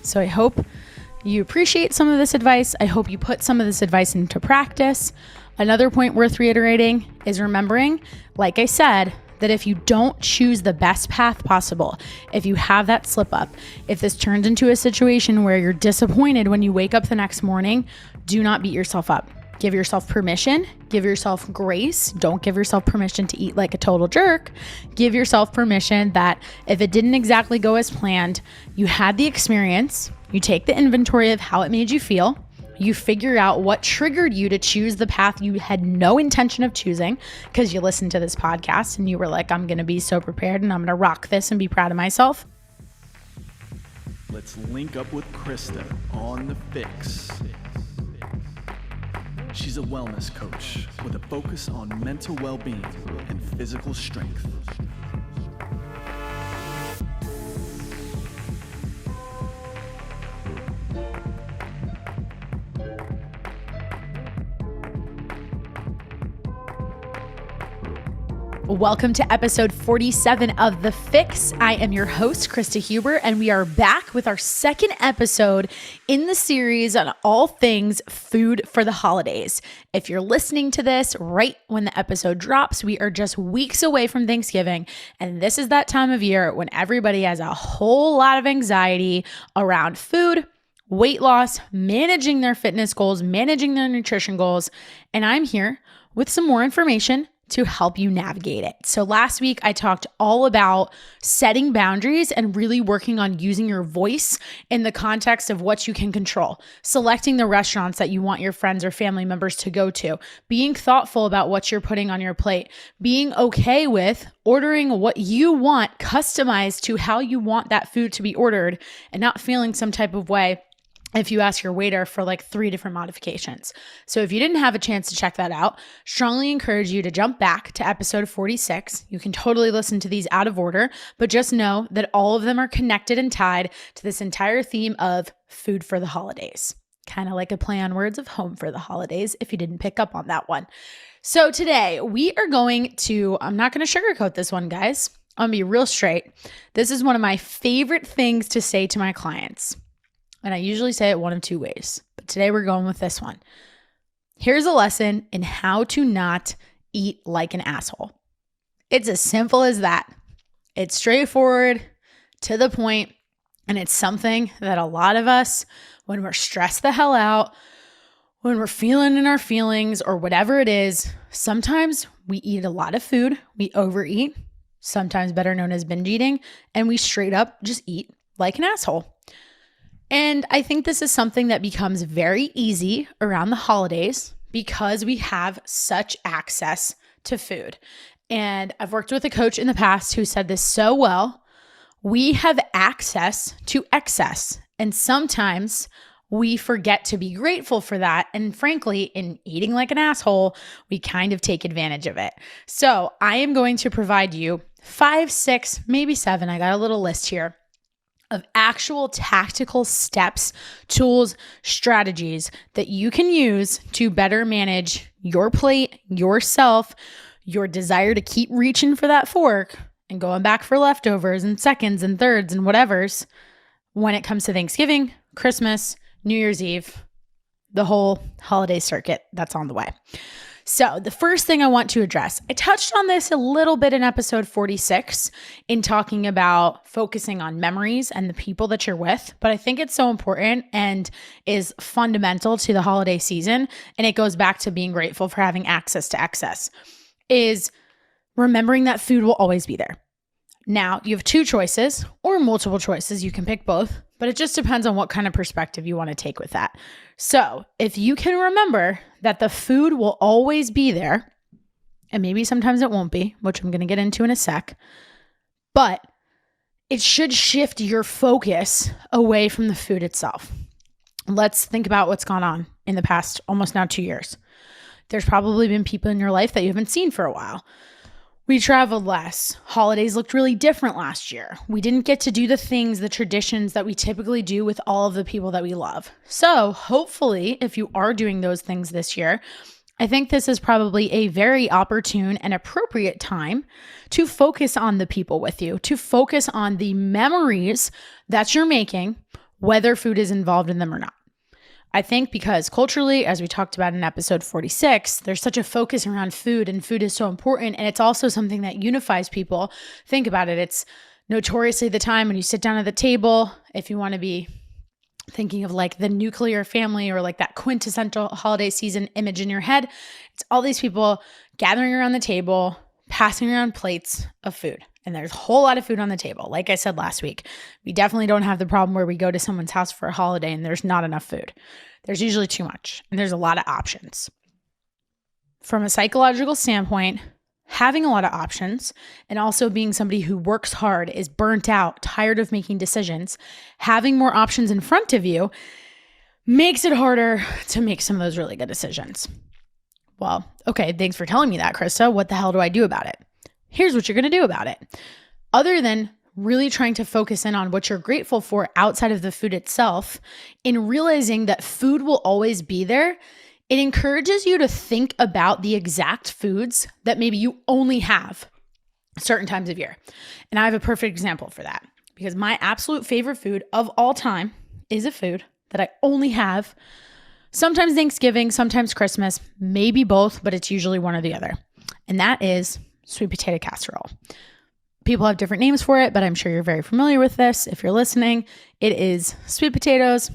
So I hope you appreciate some of this advice. I hope you put some of this advice into practice. Another point worth reiterating is remembering, like I said, that if you don't choose the best path possible, if you have that slip up, if this turns into a situation where you're disappointed when you wake up the next morning, do not beat yourself up. Give yourself permission, give yourself grace. Don't give yourself permission to eat like a total jerk. Give yourself permission that if it didn't exactly go as planned, you had the experience, you take the inventory of how it made you feel, you figure out what triggered you to choose the path you had no intention of choosing because you listened to this podcast and you were like, I'm going to be so prepared and I'm going to rock this and be proud of myself. Let's link up with Krysta on the FYX. She's a wellness coach with a focus on mental well-being and physical strength. Welcome to episode 47 of The FYX. I am your host, Krysta Huber, and we are back with our second episode in the series on all things food for the holidays. If you're listening to this right when the episode drops, we are just weeks away from Thanksgiving, and this is that time of year when everybody has a whole lot of anxiety around food, weight loss, managing their fitness goals, managing their nutrition goals, and I'm here with some more information to help you navigate it. So last week I talked all about setting boundaries and really working on using your voice in the context of what you can control, selecting the restaurants that you want your friends or family members to go to, being thoughtful about what you're putting on your plate, being okay with ordering what you want customized to how you want that food to be ordered and not feeling some type of way if you ask your waiter for like 3 different modifications. So if you didn't have a chance to check that out, strongly encourage you to jump back to episode 46. You can totally listen to these out of order, but just know that all of them are connected and tied to this entire theme of food for the holidays. Kind of like a play on words of home for the holidays, if you didn't pick up on that one. So today we are going to, I'm not going to sugarcoat this one, guys. I'm going to be real straight. This is one of my favorite things to say to my clients. And I usually say it one of 2 ways, but today we're going with this one. Here's a lesson in how to not eat like an asshole. It's as simple as that. It's straightforward, to the point, and it's something that a lot of us, when we're stressed the hell out, when we're feeling in our feelings or whatever it is, sometimes we eat a lot of food, we overeat, sometimes better known as binge eating, and we straight up just eat like an asshole. And I think this is something that becomes very easy around the holidays because we have such access to food. And I've worked with a coach in the past who said this so well. We have access to excess. And sometimes we forget to be grateful for that. And frankly, in eating like an asshole, we kind of take advantage of it. So I am going to provide you 5, 6, maybe 7. I got a little list here of actual tactical steps, tools, strategies that you can use to better manage your plate, yourself, your desire to keep reaching for that fork and going back for leftovers and seconds and thirds and whatevers when it comes to Thanksgiving, Christmas, New Year's Eve, the whole holiday circuit that's on the way. So the first thing I want to address, I touched on this a little bit in episode 46 in talking about focusing on memories and the people that you're with, but I think it's so important and is fundamental to the holiday season, and it goes back to being grateful for having access to excess, is remembering that food will always be there. Now, you have 2 choices or multiple choices. You can pick both, but it just depends on what kind of perspective you want to take with that. So if you can remember that the food will always be there, and maybe sometimes it won't be, which I'm going to get into in a sec, but it should shift your focus away from the food itself. Let's think about what's gone on in the past almost now 2 years. There's probably been people in your life that you haven't seen for a while. We traveled less. Holidays looked really different last year. We didn't get to do the things, the traditions that we typically do with all of the people that we love. So hopefully, if you are doing those things this year, I think this is probably a very opportune and appropriate time to focus on the people with you, to focus on the memories that you're making whether food is involved in them or not. I think because culturally, as we talked about in episode 46, there's such a focus around food, and food is so important. And it's also something that unifies people. Think about it. It's notoriously the time when you sit down at the table, if you want to be thinking of like the nuclear family or like that quintessential holiday season image in your head, it's all these people gathering around the table, passing around plates of food. And there's a whole lot of food on the table. Like I said last week, we definitely don't have the problem where we go to someone's house for a holiday and there's not enough food. There's usually too much, and there's a lot of options. From a psychological standpoint, having a lot of options and also being somebody who works hard, is burnt out, tired of making decisions, having more options in front of you makes it harder to make some of those really good decisions. Well, okay, thanks for telling me that, Krysta. What the hell do I do about it? Here's what you're going to do about it. Other than really trying to focus in on what you're grateful for outside of the food itself, in realizing that food will always be there, it encourages you to think about the exact foods that maybe you only have certain times of year. And I have a perfect example for that, because my absolute favorite food of all time is a food that I only have sometimes Thanksgiving, sometimes Christmas, maybe both, but it's usually one or the other. And that is sweet potato casserole. People have different names for it, but I'm sure you're very familiar with this. If you're listening, it is sweet potatoes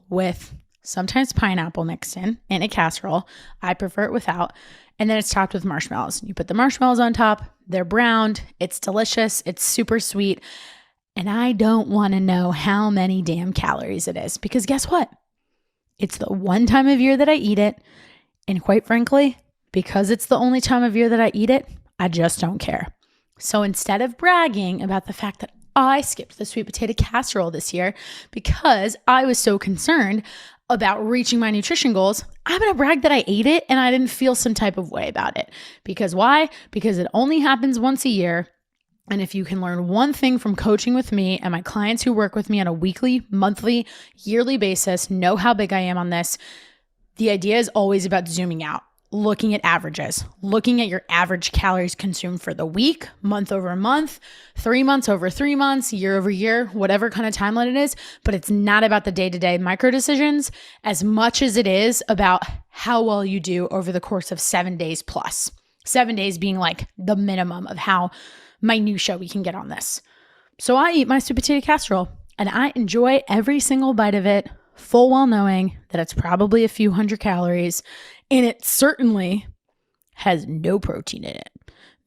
with sometimes pineapple mixed in a casserole. I prefer it without. And then it's topped with marshmallows. You put the marshmallows on top. They're browned. It's delicious. It's super sweet. And I don't want to know how many damn calories it is, because guess what? It's the one time of year that I eat it. And quite frankly, because it's the only time of year that I eat it, I just don't care. So instead of bragging about the fact that I skipped the sweet potato casserole this year because I was so concerned about reaching my nutrition goals, I'm going to brag that I ate it and I didn't feel some type of way about it. Because why? Because it only happens once a year. And if you can learn one thing from coaching with me, and my clients who work with me on a weekly, monthly, yearly basis know how big I am on this, the idea is always about zooming out. Looking at averages, looking at your average calories consumed for the week, month over month, 3 months over 3 months, year over year, whatever kind of timeline it is. But it's not about the day-to-day micro decisions as much as it is about how well you do over the course of 7 days plus. 7 days being like the minimum of how minutia we can get on this. So I eat my sweet potato casserole and I enjoy every single bite of it, full well knowing that it's probably a few hundred calories. And it certainly has no protein in it.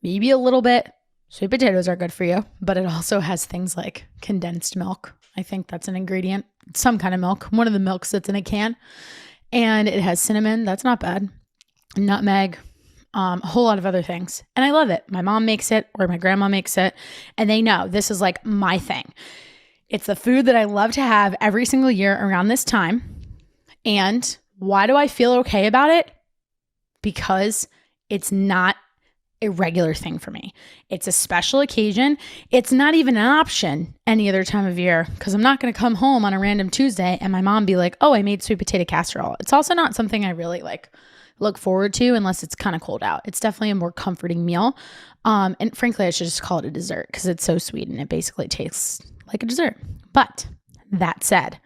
Maybe a little bit. Sweet potatoes are good for you, but it also has things like condensed milk. I think that's an ingredient. It's some kind of milk, one of the milks that's in a can. And it has cinnamon. That's not bad. Nutmeg, a whole lot of other things. And I love it. My mom makes it or my grandma makes it. And they know this is like my thing. It's the food that I love to have every single year around this time. And why do I feel okay about it? Because it's not a regular thing for me. It's a special occasion. It's not even an option any other time of year, because I'm not going to come home on a random Tuesday and my mom be like, oh, I made sweet potato casserole. It's also not something I really like look forward to unless it's kind of cold out. It's definitely a more comforting meal. And frankly, I should just call it a dessert because it's so sweet and it basically tastes like a dessert. But that said,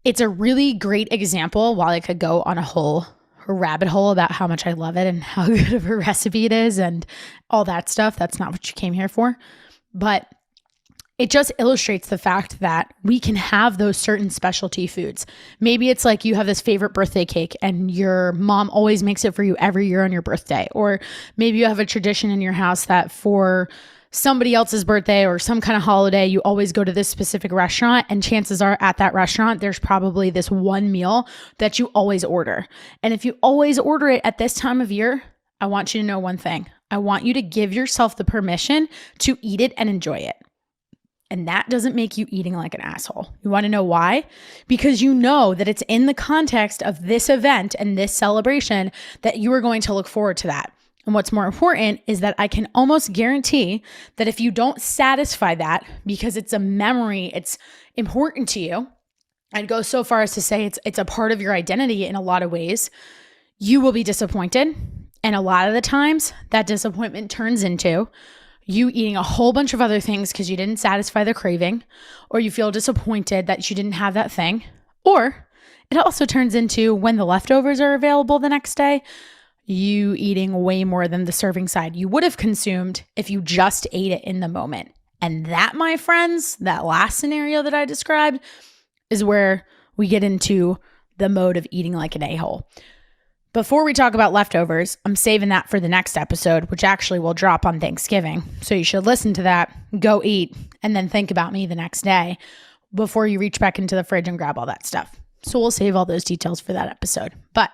it's a really great example. While I could go on a rabbit hole about how much I love it and how good of a recipe it is and all that stuff, that's not what you came here for. But it just illustrates the fact that we can have those certain specialty foods. Maybe it's like you have this favorite birthday cake and your mom always makes it for you every year on your birthday. Or maybe you have a tradition in your house that for somebody else's birthday or some kind of holiday, you always go to this specific restaurant, and chances are at that restaurant, there's probably this one meal that you always order. And if you always order it at this time of year, I want you to know one thing. I want you to give yourself the permission to eat it and enjoy it. And that doesn't make you eating like an asshole. You want to know why? Because you know that it's in the context of this event and this celebration that you are going to look forward to that. And what's more important is that I can almost guarantee that if you don't satisfy that because it's a memory, it's important to you, I'd go so far as to say it's a part of your identity in a lot of ways, you will be disappointed. And a lot of the times that disappointment turns into you eating a whole bunch of other things because you didn't satisfy the craving, or you feel disappointed that you didn't have that thing. Or it also turns into when the leftovers are available the next day, you eating way more than the serving side you would have consumed if you just ate it in the moment. And that, my friends, that last scenario that I described is where we get into the mode of eating like an a-hole. Before we talk about leftovers, I'm saving that for the next episode, which actually will drop on Thanksgiving. So you should listen to that, go eat, and then think about me the next day before you reach back into the fridge and grab all that stuff. So we'll save all those details for that episode. But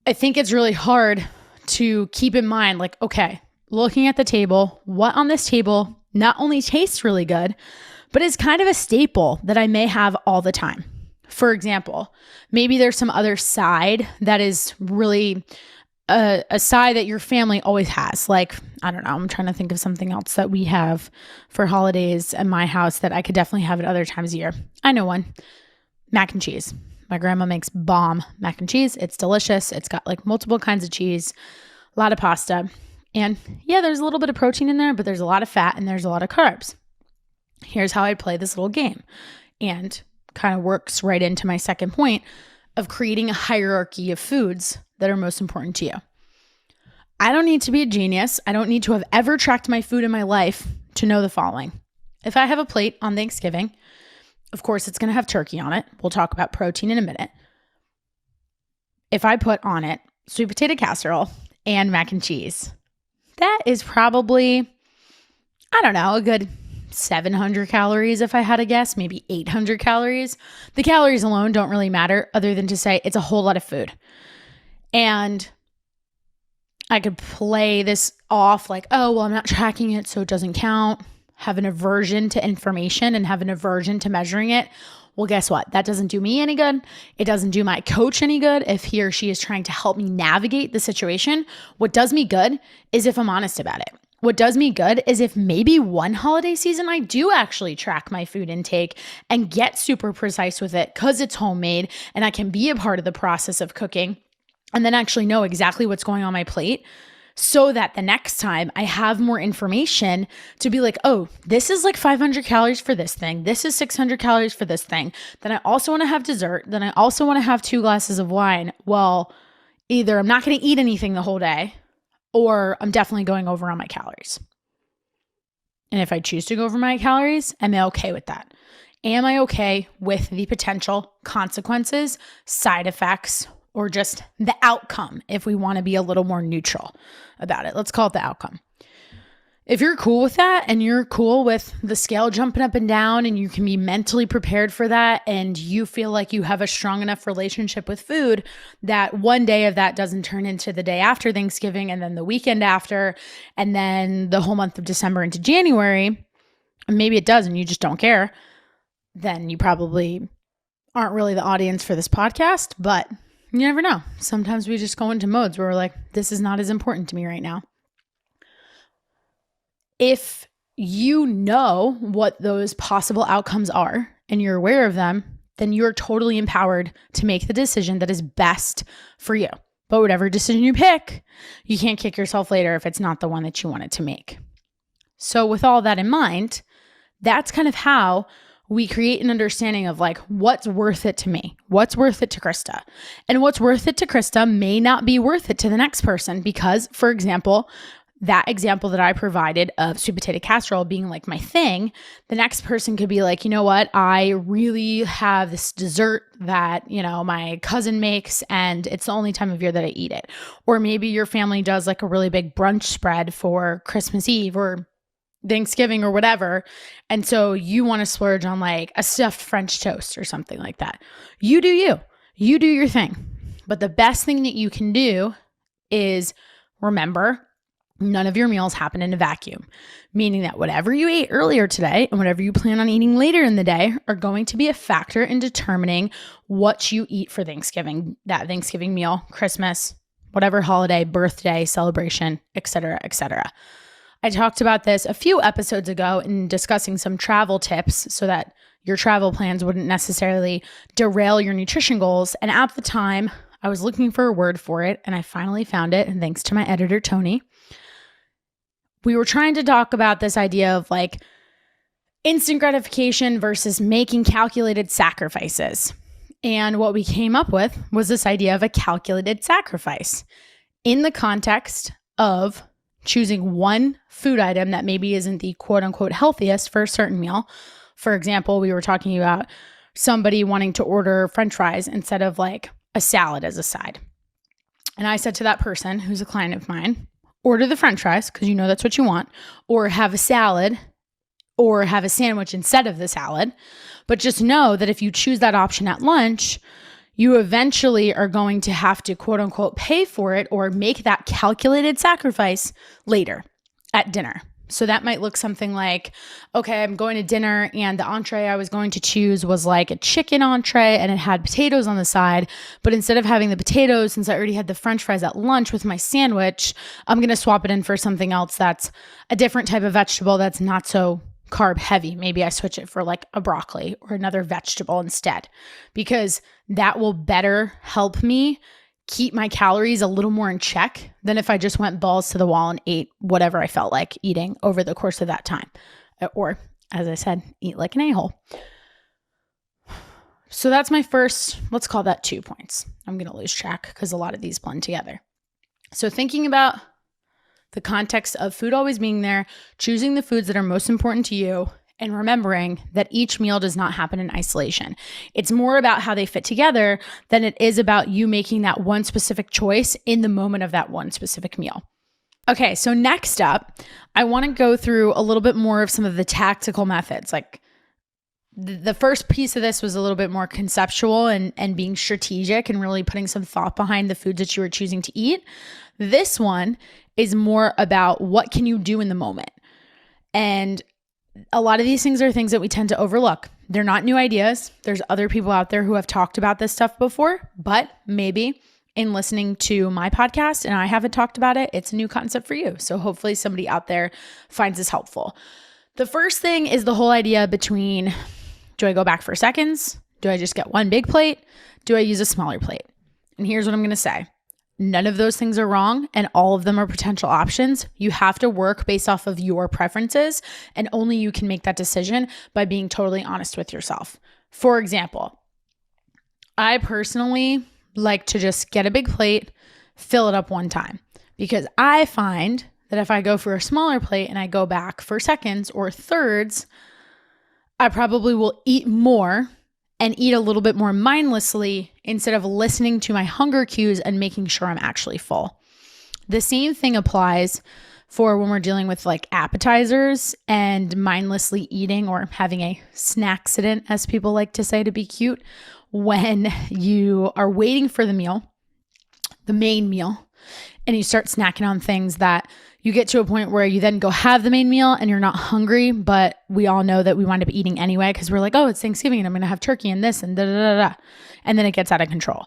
I think it's really hard to keep in mind, like, okay, looking at the table, what on this table not only tastes really good, but is kind of a staple that I may have all the time. For example, maybe there's some other side that is really a side that your family always has. Like, I don't know, I'm trying to think of something else that we have for holidays at my house that I could definitely have at other times of year. I know one. Mac and cheese. My grandma makes bomb mac and cheese. It's delicious. It's got like multiple kinds of cheese, a lot of pasta. And yeah, there's a little bit of protein in there, but there's a lot of fat and there's a lot of carbs. Here's how I play this little game. And kind of works right into my second point of creating a hierarchy of foods that are most important to you. I don't need to be a genius. I don't need to have ever tracked my food in my life to know the following. If I have a plate on Thanksgiving, of course, it's going to have turkey on it. We'll talk about protein in a minute. If I put on it sweet potato casserole and mac and cheese, that is probably, I don't know, a good 700 calories if I had to guess, maybe 800 calories. The calories alone don't really matter other than to say it's a whole lot of food. And I could play this off like, oh, well, I'm not tracking it, so it doesn't count. Have an aversion to information and have an aversion to measuring it. Well, guess what? That doesn't do me any good. It doesn't do my coach any good if he or she is trying to help me navigate the situation. What does me good is if I'm honest about it. What does me good is if maybe one holiday season I do actually track my food intake and get super precise with it because it's homemade and I can be a part of the process of cooking and then actually know exactly what's going on my plate so that the next time I have more information to be like, oh, this is like 500 calories for this thing. This is 600 calories for this thing. Then I also want to have dessert. Then I also want to have 2 glasses of wine. Well, either I'm not going to eat anything the whole day, or I'm definitely going over on my calories. And if I choose to go over my calories, am I okay with that? Am I okay with the potential consequences, side effects, or just the outcome if we want to be a little more neutral about it? Let's call it the outcome. If you're cool with that and you're cool with the scale jumping up and down and you can be mentally prepared for that and you feel like you have a strong enough relationship with food that one day of that doesn't turn into the day after Thanksgiving and then the weekend after and then the whole month of December into January, and maybe it does and you just don't care, then you probably aren't really the audience for this podcast, but you never know. Sometimes we just go into modes where we're like, this is not as important to me right now. If you know what those possible outcomes are and you're aware of them, then you're totally empowered to make the decision that is best for you. But whatever decision you pick, you can't kick yourself later if it's not the one that you wanted to make. So with all that in mind, that's kind of how we create an understanding of like, what's worth it to me? What's worth it to Krysta? And what's worth it to Krysta may not be worth it to the next person because, for example, that example that I provided of sweet potato casserole being like my thing, the next person could be like, you know what? I really have this dessert that, you know, my cousin makes and it's the only time of year that I eat it. Or maybe your family does like a really big brunch spread for Christmas Eve or Thanksgiving or whatever. And so you want to splurge on like a stuffed French toast or something like that. You do you. You do your thing. But the best thing that you can do is remember, none of your meals happen in a vacuum, meaning that whatever you ate earlier today and whatever you plan on eating later in the day are going to be a factor in determining what you eat for Thanksgiving, that Thanksgiving meal, Christmas, whatever holiday, birthday, celebration, etc., etc. I talked about this a few episodes ago in discussing some travel tips so that your travel plans wouldn't necessarily derail your nutrition goals. And at the time, I was looking for a word for it and I finally found it. And thanks to my editor, Tony. we were trying to talk about this idea of like instant gratification versus making calculated sacrifices. And what we came up with was this idea of a calculated sacrifice in the context of choosing one food item that maybe isn't the quote unquote healthiest for a certain meal. For example, we were talking about somebody wanting to order French fries instead of like a salad as a side. And I said to that person who's a client of mine, order the French fries because you know that's what you want, or have a salad or have a sandwich instead of the salad. But just know that if you choose that option at lunch, you eventually are going to have to quote unquote pay for it or make that calculated sacrifice later at dinner. So that might look something like, okay, I'm going to dinner and the entree I was going to choose was like a chicken entree and it had potatoes on the side. But instead of having the potatoes, since I already had the French fries at lunch with my sandwich, I'm going to swap it in for something else that's a different type of vegetable that's not so carb heavy. Maybe I switch it for like a broccoli or another vegetable instead, because that will better help me keep my calories a little more in check than if I just went balls to the wall and ate whatever I felt like eating over the course of that time. Or, as I said, eat like an a-hole. So that's my first, let's call that 2 points. I'm going to lose track because a lot of these blend together. So thinking about the context of food always being there, choosing the foods that are most important to you, and remembering that each meal does not happen in isolation. It's more about how they fit together than it is about you making that one specific choice in the moment of that one specific meal. Okay, so next up, I want to go through a little bit more of some of the tactical methods. Like the first piece of this was a little bit more conceptual and being strategic and really putting some thought behind the foods that you were choosing to eat. This one is more about what can you do in the moment. And a lot of these things are things that we tend to overlook. They're not new ideas. There's other people out there who have talked about this stuff before, but maybe in listening to my podcast and I haven't talked about it, it's a new concept for you. So hopefully somebody out there finds this helpful. The first thing is the whole idea between, do I go back for seconds? Do I just get one big plate? Do I use a smaller plate? And here's what I'm going to say. None of those things are wrong and all of them are potential options. You have to work based off of your preferences and only you can make that decision by being totally honest with yourself. For example, I personally like to just get a big plate, fill it up one time because I find that if I go for a smaller plate and I go back for seconds or thirds, I probably will eat more and eat a little bit more mindlessly instead of listening to my hunger cues and making sure I'm actually full. The same thing applies for when we're dealing with like appetizers and mindlessly eating or having a snackcident, as people like to say to be cute, when you are waiting for the meal, the main meal, and you start snacking on things that you get to a point where you then go have the main meal and you're not hungry, but we all know that we wind up eating anyway because we're like, oh, it's Thanksgiving and I'm going to have turkey and this and da da da da. And then it gets out of control.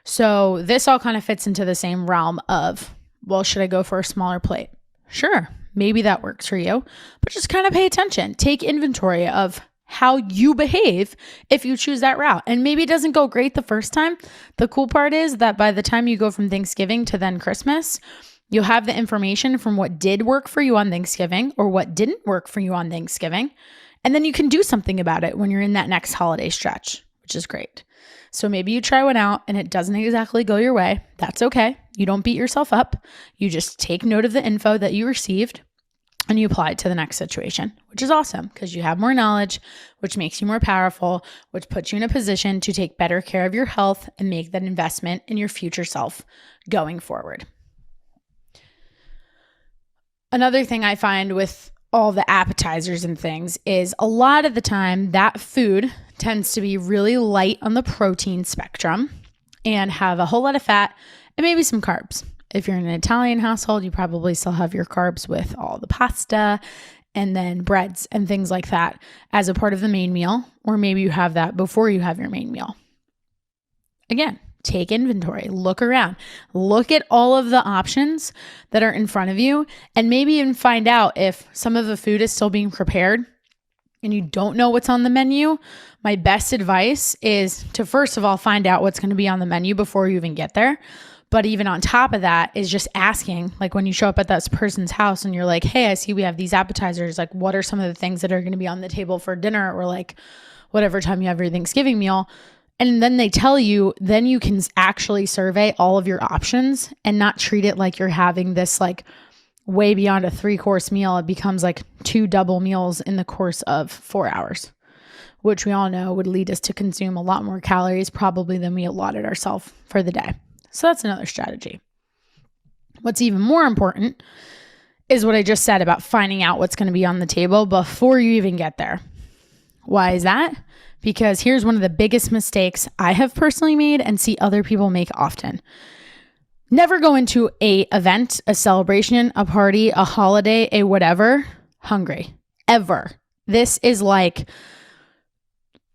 So this all kind of fits into the same realm of, well, should I go for a smaller plate? Sure, maybe that works for you, but just kind of pay attention. Take inventory of how you behave if you choose that route. And maybe it doesn't go great the first time. The cool part is that by the time you go from Thanksgiving to then Christmas, you'll have the information from what did work for you on Thanksgiving or what didn't work for you on Thanksgiving. And then you can do something about it when you're in that next holiday stretch, which is great. So maybe you try one out and it doesn't exactly go your way. That's okay. You don't beat yourself up. You just take note of the info that you received and you apply it to the next situation, which is awesome because you have more knowledge, which makes you more powerful, which puts you in a position to take better care of your health and make that investment in your future self going forward. Another thing I find with all the appetizers and things is a lot of the time that food tends to be really light on the protein spectrum and have a whole lot of fat and maybe some carbs. If you're in an Italian household, you probably still have your carbs with all the pasta and then breads and things like that as a part of the main meal, or maybe you have that before you have your main meal. Again, take inventory, look around, look at all of the options that are in front of you, and maybe even find out if some of the food is still being prepared and you don't know what's on the menu. My best advice is to first of all, find out what's going to be on the menu before you even get there. But even on top of that is just asking, like when you show up at that person's house and you're like, hey, I see we have these appetizers. Like, what are some of the things that are going to be on the table for dinner, or like whatever time you have your Thanksgiving meal? And then they tell you, then you can actually survey all of your options and not treat it like you're having this like way beyond a 3-course meal. It becomes like 2 double meals in the course of 4 hours, which we all know would lead us to consume a lot more calories probably than we allotted ourselves for the day. So that's another strategy. What's even more important is what I just said about finding out what's going to be on the table before you even get there. Why is that? Because here's one of the biggest mistakes I have personally made and see other people make often. Never go into a event, a celebration, a party, a holiday, a whatever, hungry. Ever. This is like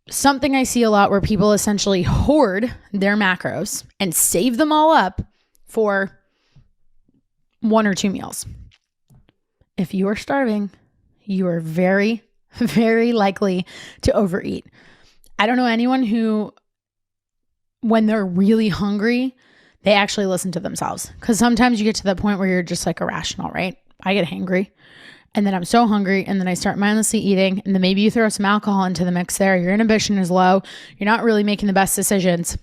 something I see a lot where people essentially hoard their macros and save them all up for 1 or 2 meals. If you are starving, you are very, very likely to overeat. I don't know anyone who, when they're really hungry, they actually listen to themselves. Because sometimes you get to the point where you're just like irrational, right? I get hangry. And then I'm so hungry, and then I start mindlessly eating, and then maybe you throw some alcohol into the mix there. Your inhibition is low. You're not really making the best decisions.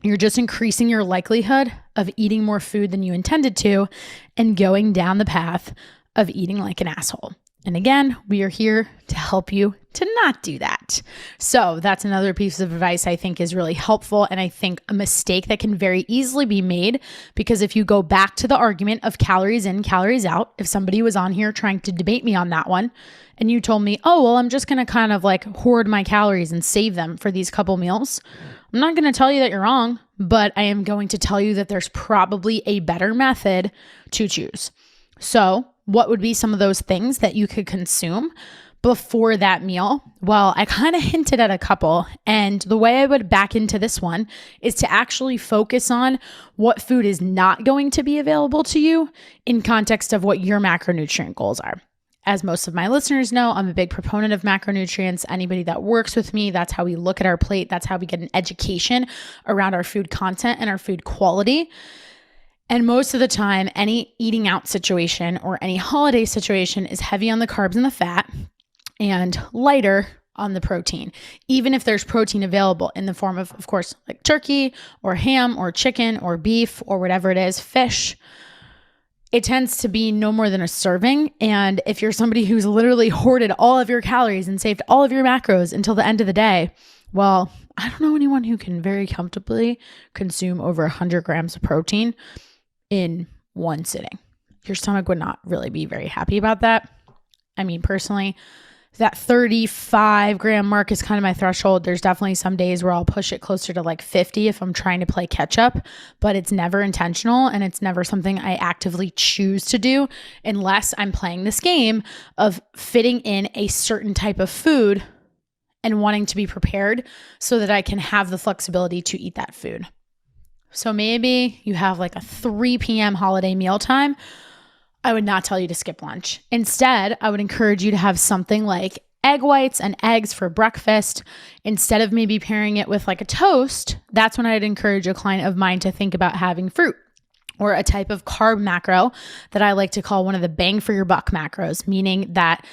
You're just increasing your likelihood of eating more food than you intended to and going down the path of eating like an asshole. And again, we are here to help you to not do that. So that's another piece of advice I think is really helpful, and I think a mistake that can very easily be made, because if you go back to the argument of calories in, calories out, if somebody was on here trying to debate me on that one and you told me, oh, well, I'm just going to kind of like hoard my calories and save them for these couple meals, I'm not going to tell you that you're wrong, but I am going to tell you that there's probably a better method to choose. So what would be some of those things that you could consume before that meal? Well, I kind of hinted at a couple, and the way I would back into this one is to actually focus on what food is not going to be available to you in context of what your macronutrient goals are. As most of my listeners know, I'm a big proponent of macronutrients. Anybody that works with me, that's how we look at our plate. That's how we get an education around our food content and our food quality. And most of the time, any eating out situation or any holiday situation is heavy on the carbs and the fat and lighter on the protein, even if there's protein available in the form of course, like turkey or ham or chicken or beef or whatever it is, fish. It tends to be no more than a serving. And if you're somebody who's literally hoarded all of your calories and saved all of your macros until the end of the day, well, I don't know anyone who can very comfortably consume over 100 grams of protein in one sitting. Your stomach would not really be very happy about that. I mean, personally, that 35 gram mark is kind of my threshold. There's definitely some days where I'll push it closer to like 50 if I'm trying to play catch up, but it's never intentional and it's never something I actively choose to do unless I'm playing this game of fitting in a certain type of food and wanting to be prepared so that I can have the flexibility to eat that food. So maybe you have like a 3 p.m. holiday mealtime. I would not tell you to skip lunch. Instead, I would encourage you to have something like egg whites and eggs for breakfast. Instead of maybe pairing it with like a toast, that's when I'd encourage a client of mine to think about having fruit or a type of carb macro that I like to call one of the bang for your buck macros, meaning that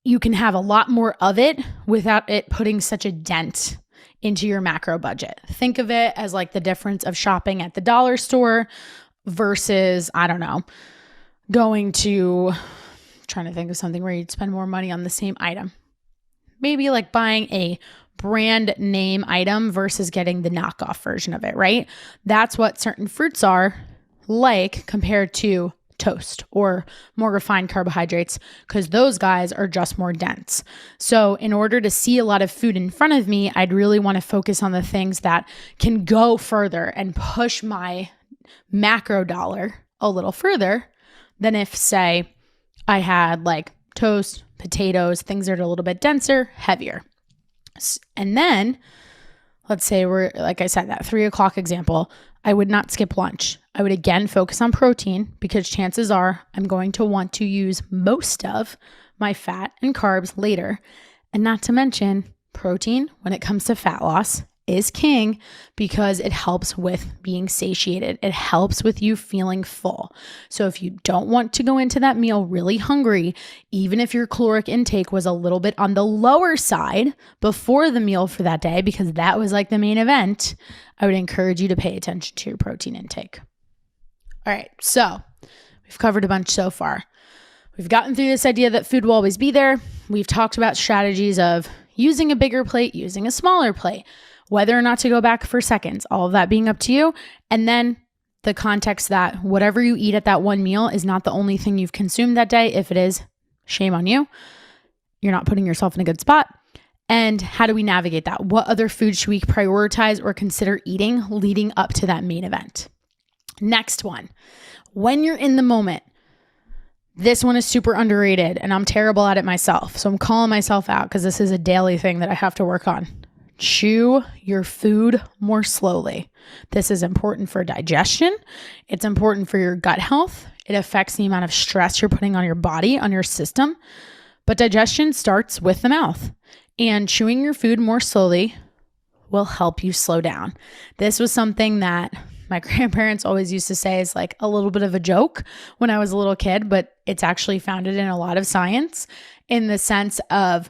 you can have a lot more of it without it putting such a dent into your macro budget. Think of it as like the difference of shopping at the dollar store versus, I don't know, trying to think of something where you'd spend more money on the same item. Maybe like buying a brand name item versus getting the knockoff version of it, right? That's what certain fruits are like compared to toast or more refined carbohydrates, because those guys are just more dense. So in order to see a lot of food in front of me, I'd really want to focus on the things that can go further and push my macro dollar a little further than if, say, I had like toast, potatoes, things that are a little bit denser, heavier. And then let's say we're, like I said, that 3 o'clock example, I would not skip lunch. I would again focus on protein because chances are I'm going to want to use most of my fat and carbs later. And not to mention protein when it comes to fat loss is king because it helps with being satiated. It helps with you feeling full. So if you don't want to go into that meal really hungry, even if your caloric intake was a little bit on the lower side before the meal for that day, because that was like the main event, I would encourage you to pay attention to your protein intake. All right, so we've covered a bunch so far. We've gotten through this idea that food will always be there. We've talked about strategies of using a bigger plate, using a smaller plate, whether or not to go back for seconds, all of that being up to you. And then the context that whatever you eat at that one meal is not the only thing you've consumed that day. If it is, shame on you. You're not putting yourself in a good spot. And how do we navigate that? What other foods should we prioritize or consider eating leading up to that main event? Next one, when you're in the moment, this one is super underrated and I'm terrible at it myself. So I'm calling myself out because this is a daily thing that I have to work on. Chew your food more slowly. This is important for digestion. It's important for your gut health. It affects the amount of stress you're putting on your body, on your system. But digestion starts with the mouth. And chewing your food more slowly will help you slow down. This was something that my grandparents always used to say is like a little bit of a joke when I was a little kid, but it's actually founded in a lot of science in the sense of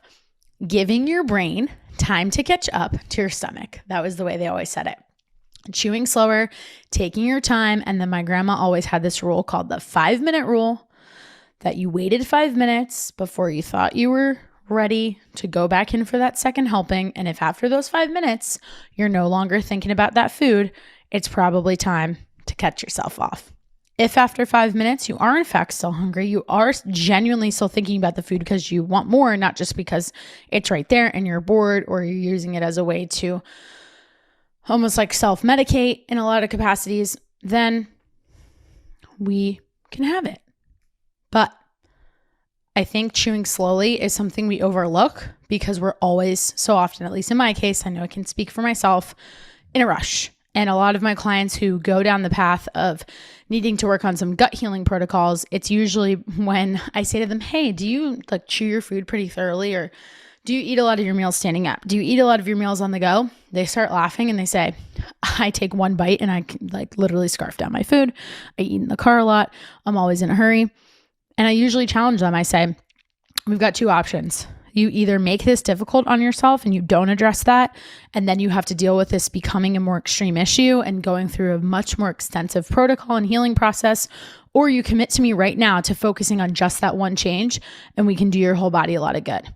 giving your brain time to catch up to your stomach. That was the way they always said it. Chewing slower, taking your time. And then my grandma always had this rule called the 5-minute rule, that you waited 5 minutes before you thought you were ready to go back in for that second helping. And if after those 5 minutes, you're no longer thinking about that food, it's probably time to cut yourself off. If after 5 minutes you are in fact still hungry, you are genuinely still thinking about the food because you want more, not just because it's right there and you're bored or you're using it as a way to almost like self-medicate in a lot of capacities, then we can have it. But I think chewing slowly is something we overlook because we're always, so often, at least in my case, I know I can speak for myself, in a rush. And a lot of my clients who go down the path of needing to work on some gut healing protocols, it's usually when I say to them, hey, do you like chew your food pretty thoroughly, or do you eat a lot of your meals standing up? Do you eat a lot of your meals on the go? They start laughing and they say, I take one bite and I like literally scarf down my food. I eat in the car a lot. I'm always in a hurry. And I usually challenge them. I say, we've got two options. You either make this difficult on yourself and you don't address that, and then you have to deal with this becoming a more extreme issue and going through a much more extensive protocol and healing process, or you commit to me right now to focusing on just that one change and we can do your whole body a lot of good.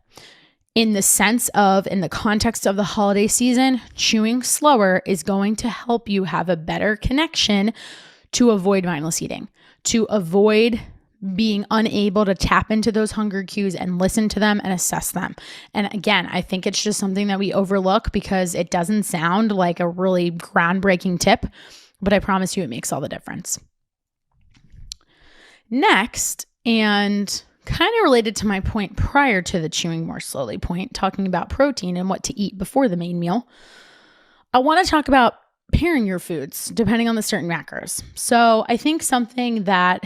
In the context of the holiday season, chewing slower is going to help you have a better connection to avoid mindless eating, to avoid being unable to tap into those hunger cues and listen to them and assess them. And again, I think it's just something that we overlook because it doesn't sound like a really groundbreaking tip, but I promise you it makes all the difference. Next, and kind of related to my point prior to the chewing more slowly point, talking about protein and what to eat before the main meal, I want to talk about pairing your foods depending on the certain macros. So I think something that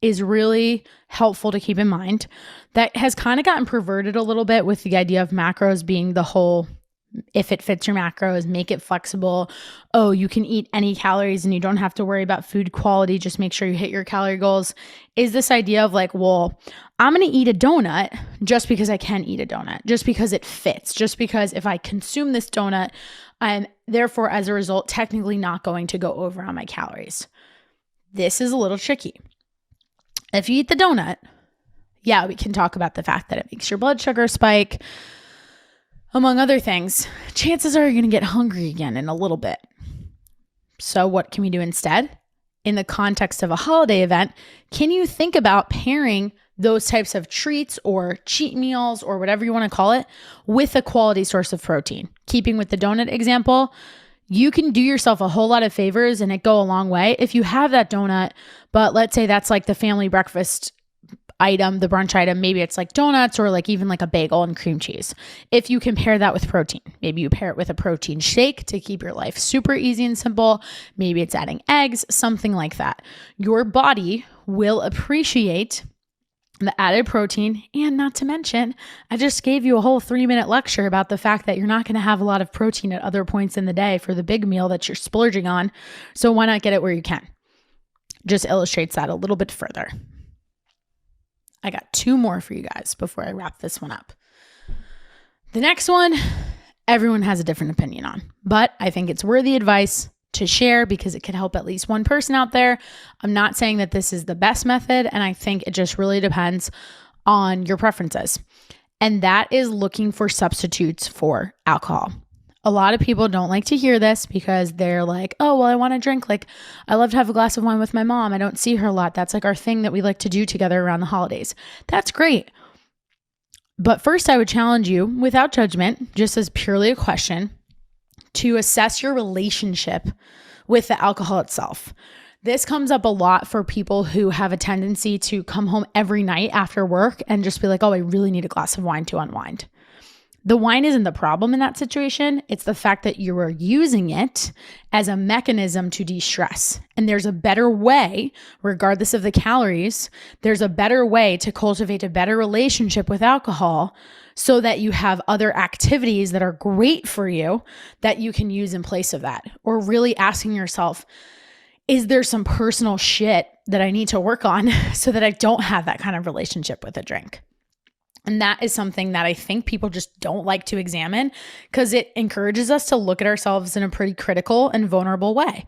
is really helpful to keep in mind that has kind of gotten perverted a little bit with the idea of macros being the whole, if it fits your macros, make it flexible. Oh, you can eat any calories and you don't have to worry about food quality. Just make sure you hit your calorie goals. Is this idea of like, well, I'm going to eat a donut just because I can eat a donut, just because it fits, just because if I consume this donut, I'm therefore as a result technically not going to go over on my calories. This is a little tricky. If you eat the donut, yeah, we can talk about the fact that it makes your blood sugar spike, among other things. Chances are you're going to get hungry again in a little bit. So what can we do instead? In the context of a holiday event, can you think about pairing those types of treats or cheat meals or whatever you want to call it with a quality source of protein? Keeping with the donut example, you can do yourself a whole lot of favors and it go a long way if you have that donut, but let's say that's like the family breakfast item, the brunch item, maybe it's like donuts or like even like a bagel and cream cheese. If you can pair that with protein, maybe you pair it with a protein shake to keep your life super easy and simple. Maybe it's adding eggs, something like that. Your body will appreciate the added protein, and not to mention, I just gave you a whole 3-minute lecture about the fact that you're not going to have a lot of protein at other points in the day for the big meal that you're splurging on. So why not get it where you can? Just illustrates that a little bit further. I got 2 more for you guys before I wrap this one up. The next one, everyone has a different opinion on, but I think it's worthy advice to share because it can help at least one person out there. I'm not saying that this is the best method, and I think it just really depends on your preferences. And that is looking for substitutes for alcohol. A lot of people don't like to hear this because they're like, oh, well, I want to drink. Like, I love to have a glass of wine with my mom. I don't see her a lot. That's like our thing that we like to do together around the holidays. That's great. But first, I would challenge you, without judgment, just as purely a question, to assess your relationship with the alcohol itself. This comes up a lot for people who have a tendency to come home every night after work and just be like, oh, I really need a glass of wine to unwind. The wine isn't the problem in that situation. It's the fact that you are using it as a mechanism to de-stress. And there's a better way, regardless of the calories, there's a better way to cultivate a better relationship with alcohol so that you have other activities that are great for you that you can use in place of that. Or really asking yourself, is there some personal shit that I need to work on so that I don't have that kind of relationship with a drink? And that is something that I think people just don't like to examine because it encourages us to look at ourselves in a pretty critical and vulnerable way.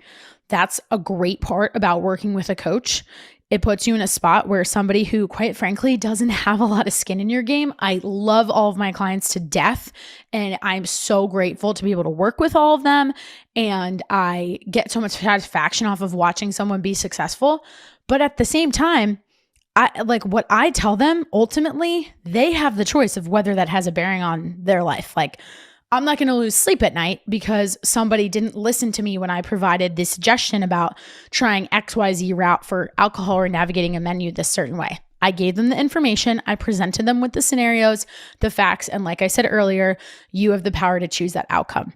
That's a great part about working with a coach. It puts you in a spot where somebody who, quite frankly, doesn't have a lot of skin in your game. I love all of my clients to death, and I'm so grateful to be able to work with all of them. And I get so much satisfaction off of watching someone be successful. But at the same time, what I tell them, ultimately, they have the choice of whether that has a bearing on their life. Like, I'm not going to lose sleep at night because somebody didn't listen to me when I provided this suggestion about trying XYZ route for alcohol or navigating a menu this certain way. I gave them the information. I presented them with the scenarios, the facts, and like I said earlier, you have the power to choose that outcome.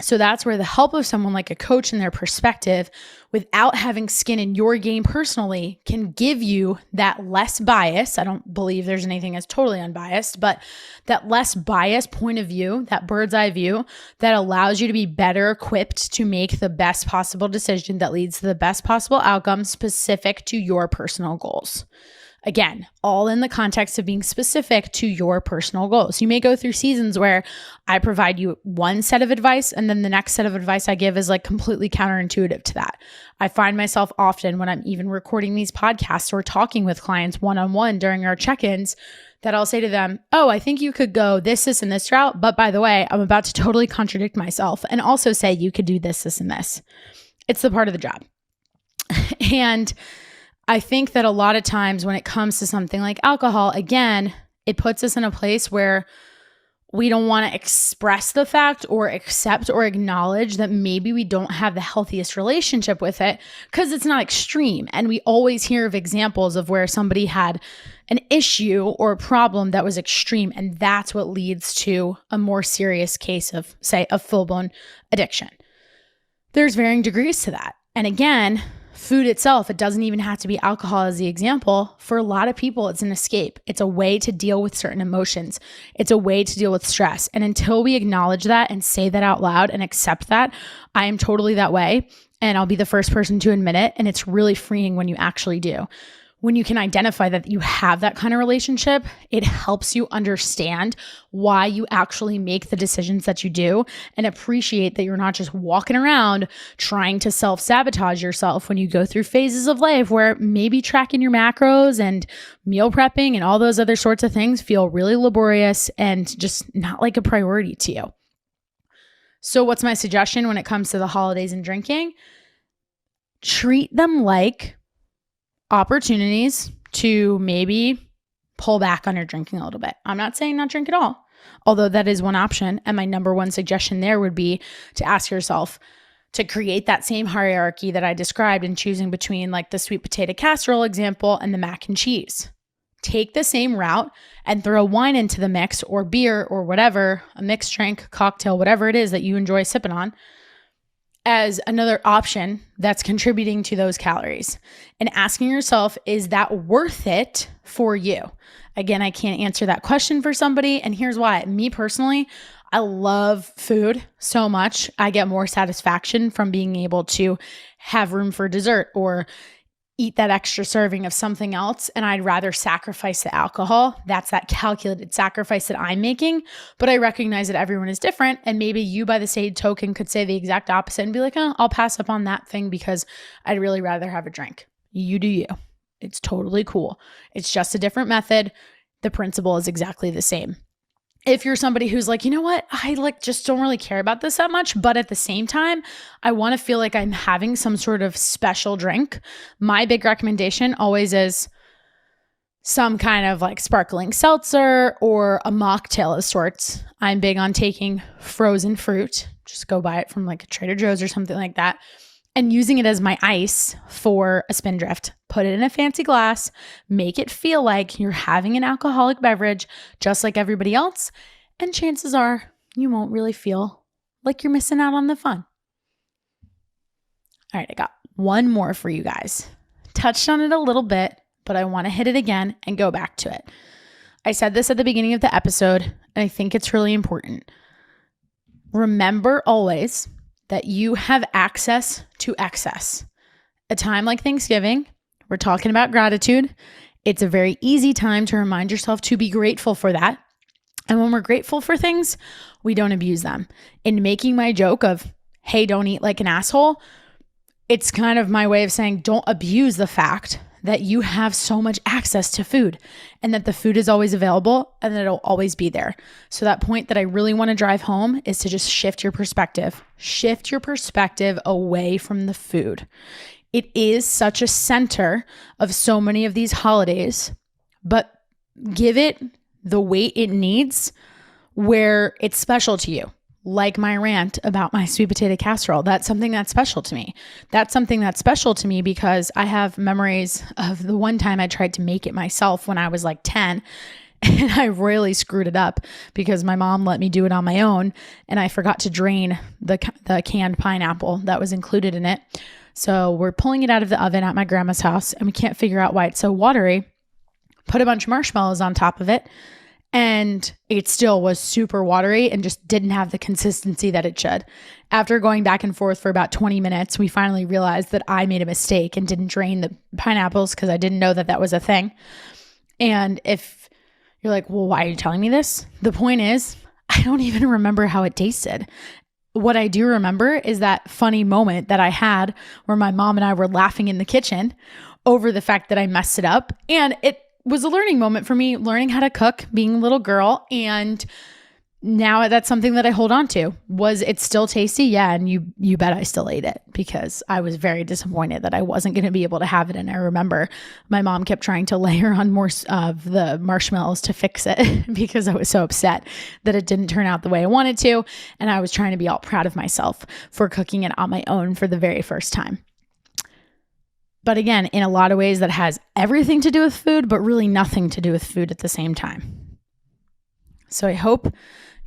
So that's where the help of someone like a coach and their perspective, without having skin in your game personally, can give you that less bias. I don't believe there's anything that's totally unbiased, but that less biased point of view, that bird's eye view that allows you to be better equipped to make the best possible decision that leads to the best possible outcome specific to your personal goals. Again, all in the context of being specific to your personal goals. You may go through seasons where I provide you one set of advice and then the next set of advice I give is like completely counterintuitive to that. I find myself often when I'm even recording these podcasts or talking with clients one-on-one during our check-ins that I'll say to them, oh, I think you could go this, and this route. But by the way, I'm about to totally contradict myself and also say you could do this, and this. It's the part of the job. And I think that a lot of times when it comes to something like alcohol, again, it puts us in a place where we don't want to express the fact or accept or acknowledge that maybe we don't have the healthiest relationship with it because it's not extreme. And we always hear of examples of where somebody had an issue or a problem that was extreme, and that's what leads to a more serious case of, say, a full-blown addiction. There's varying degrees to that. And again, food itself, it doesn't even have to be alcohol as the example. For a lot of people, it's an escape. It's a way to deal with certain emotions. It's a way to deal with stress. And until we acknowledge that and say that out loud and accept that, I am totally that way. And I'll be the first person to admit it. And it's really freeing when you actually do. When you can identify that you have that kind of relationship, it helps you understand why you actually make the decisions that you do and appreciate that you're not just walking around trying to self-sabotage yourself when you go through phases of life where maybe tracking your macros and meal prepping and all those other sorts of things feel really laborious and just not like a priority to you. So what's my suggestion when it comes to the holidays and drinking? Treat them like opportunities to maybe pull back on your drinking a little bit. I'm not saying not drink at all, although that is one option. And my number one suggestion there would be to ask yourself to create that same hierarchy that I described in choosing between like the sweet potato casserole example and the mac and cheese. Take the same route and throw wine into the mix or beer or whatever, a mixed drink, cocktail, whatever it is that you enjoy sipping on. as another option that's contributing to those calories and asking yourself, is that worth it for you? Again, I can't answer that question for somebody. And here's why. Me personally, I love food so much. I get more satisfaction from being able to have room for dessert or eat that extra serving of something else. And I'd rather sacrifice the alcohol. That's that calculated sacrifice that I'm making. But I recognize that everyone is different. And maybe you by the same token could say the exact opposite and be like, oh, I'll pass up on that thing because I'd really rather have a drink. You do you. It's totally cool. It's just a different method. The principle is exactly the same. If you're somebody who's like, you know what, I just don't really care about this that much, but at the same time, I want to feel like I'm having some sort of special drink. My big recommendation always is some kind of like sparkling seltzer or a mocktail of sorts. I'm big on taking frozen fruit, just go buy it from like a Trader Joe's or something like that, and using it as my ice for a spindrift. Put it in a fancy glass, make it feel like you're having an alcoholic beverage just like everybody else, and chances are you won't really feel like you're missing out on the fun. All right, I got one more for you guys. Touched on it a little bit, but I want to hit it again and go back to it. I said this at the beginning of the episode, and I think it's really important. Remember always that you have access to excess. A time like Thanksgiving, we're talking about gratitude. It's a very easy time to remind yourself to be grateful for that. And when we're grateful for things, we don't abuse them. In making my joke of, hey, don't eat like an asshole, it's kind of my way of saying don't abuse the fact that you have so much access to food and that the food is always available and that it'll always be there. So that point that I really want to drive home is to just shift your perspective. Shift your perspective away from the food. It is such a center of so many of these holidays, but give it the weight it needs where it's special to you. Like my rant about my sweet potato casserole. That's something that's special to me. That's something that's special to me because I have memories of the one time I tried to make it myself when I was like 10 and I royally screwed it up because my mom let me do it on my own and I forgot to drain the canned pineapple that was included in it. So we're pulling it out of the oven at my grandma's house and we can't figure out why it's so watery. Put a bunch of marshmallows on top of it. And it still was super watery and just didn't have the consistency that it should. After going back and forth for about 20 minutes, we finally realized that I made a mistake and didn't drain the pineapples because I didn't know that that was a thing. And if you're like, well, why are you telling me this? The point is, I don't even remember how it tasted. What I do remember is that funny moment that I had where my mom and I were laughing in the kitchen over the fact that I messed it up. And it was a learning moment for me, learning how to cook, being a little girl. And now that's something that I hold on to. Was it still tasty? Yeah. And you bet I still ate it because I was very disappointed that I wasn't going to be able to have it. And I remember my mom kept trying to layer on more of the marshmallows to fix it because I was so upset that it didn't turn out the way I wanted to. And I was trying to be all proud of myself for cooking it on my own for the very first time. But again, in a lot of ways that has everything to do with food, but really nothing to do with food at the same time. So I hope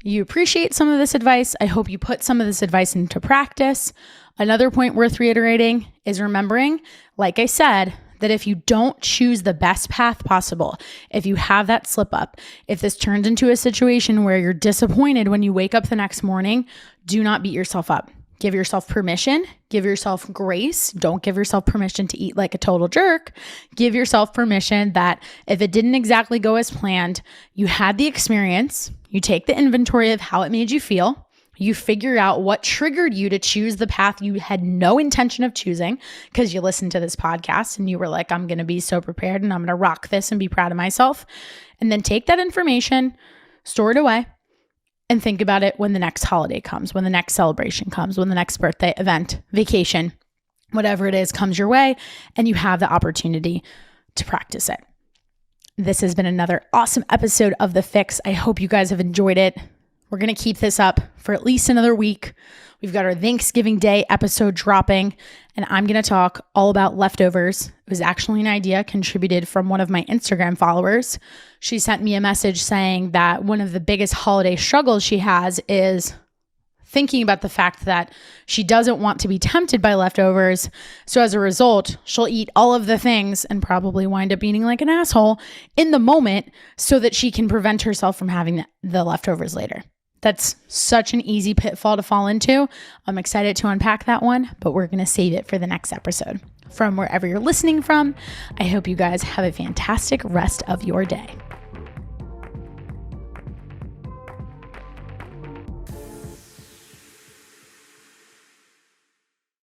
you appreciate some of this advice. I hope you put some of this advice into practice. Another point worth reiterating is remembering, like I said, that if you don't choose the best path possible, if you have that slip up, if this turns into a situation where you're disappointed when you wake up the next morning, do not beat yourself up. Give yourself permission, give yourself grace. Don't give yourself permission to eat like a total jerk. Give yourself permission that if it didn't exactly go as planned, you had the experience, you take the inventory of how it made you feel, you figure out what triggered you to choose the path you had no intention of choosing because you listened to this podcast and you were like, I'm going to be so prepared and I'm going to rock this and be proud of myself. And then take that information, store it away, and think about it when the next holiday comes, when the next celebration comes, when the next birthday, event, vacation, whatever it is comes your way, and you have the opportunity to practice it. This has been another awesome episode of The Fix. I hope you guys have enjoyed it. We're going to keep this up for at least another week. We've got our Thanksgiving Day episode dropping, and I'm going to talk all about leftovers. It was actually an idea contributed from one of my Instagram followers. She sent me a message saying that one of the biggest holiday struggles she has is thinking about the fact that she doesn't want to be tempted by leftovers. So as a result, she'll eat all of the things and probably wind up eating like an asshole in the moment so that she can prevent herself from having the leftovers later. That's such an easy pitfall to fall into. I'm excited to unpack that one, but we're going to save it for the next episode. From wherever you're listening from, I hope you guys have a fantastic rest of your day.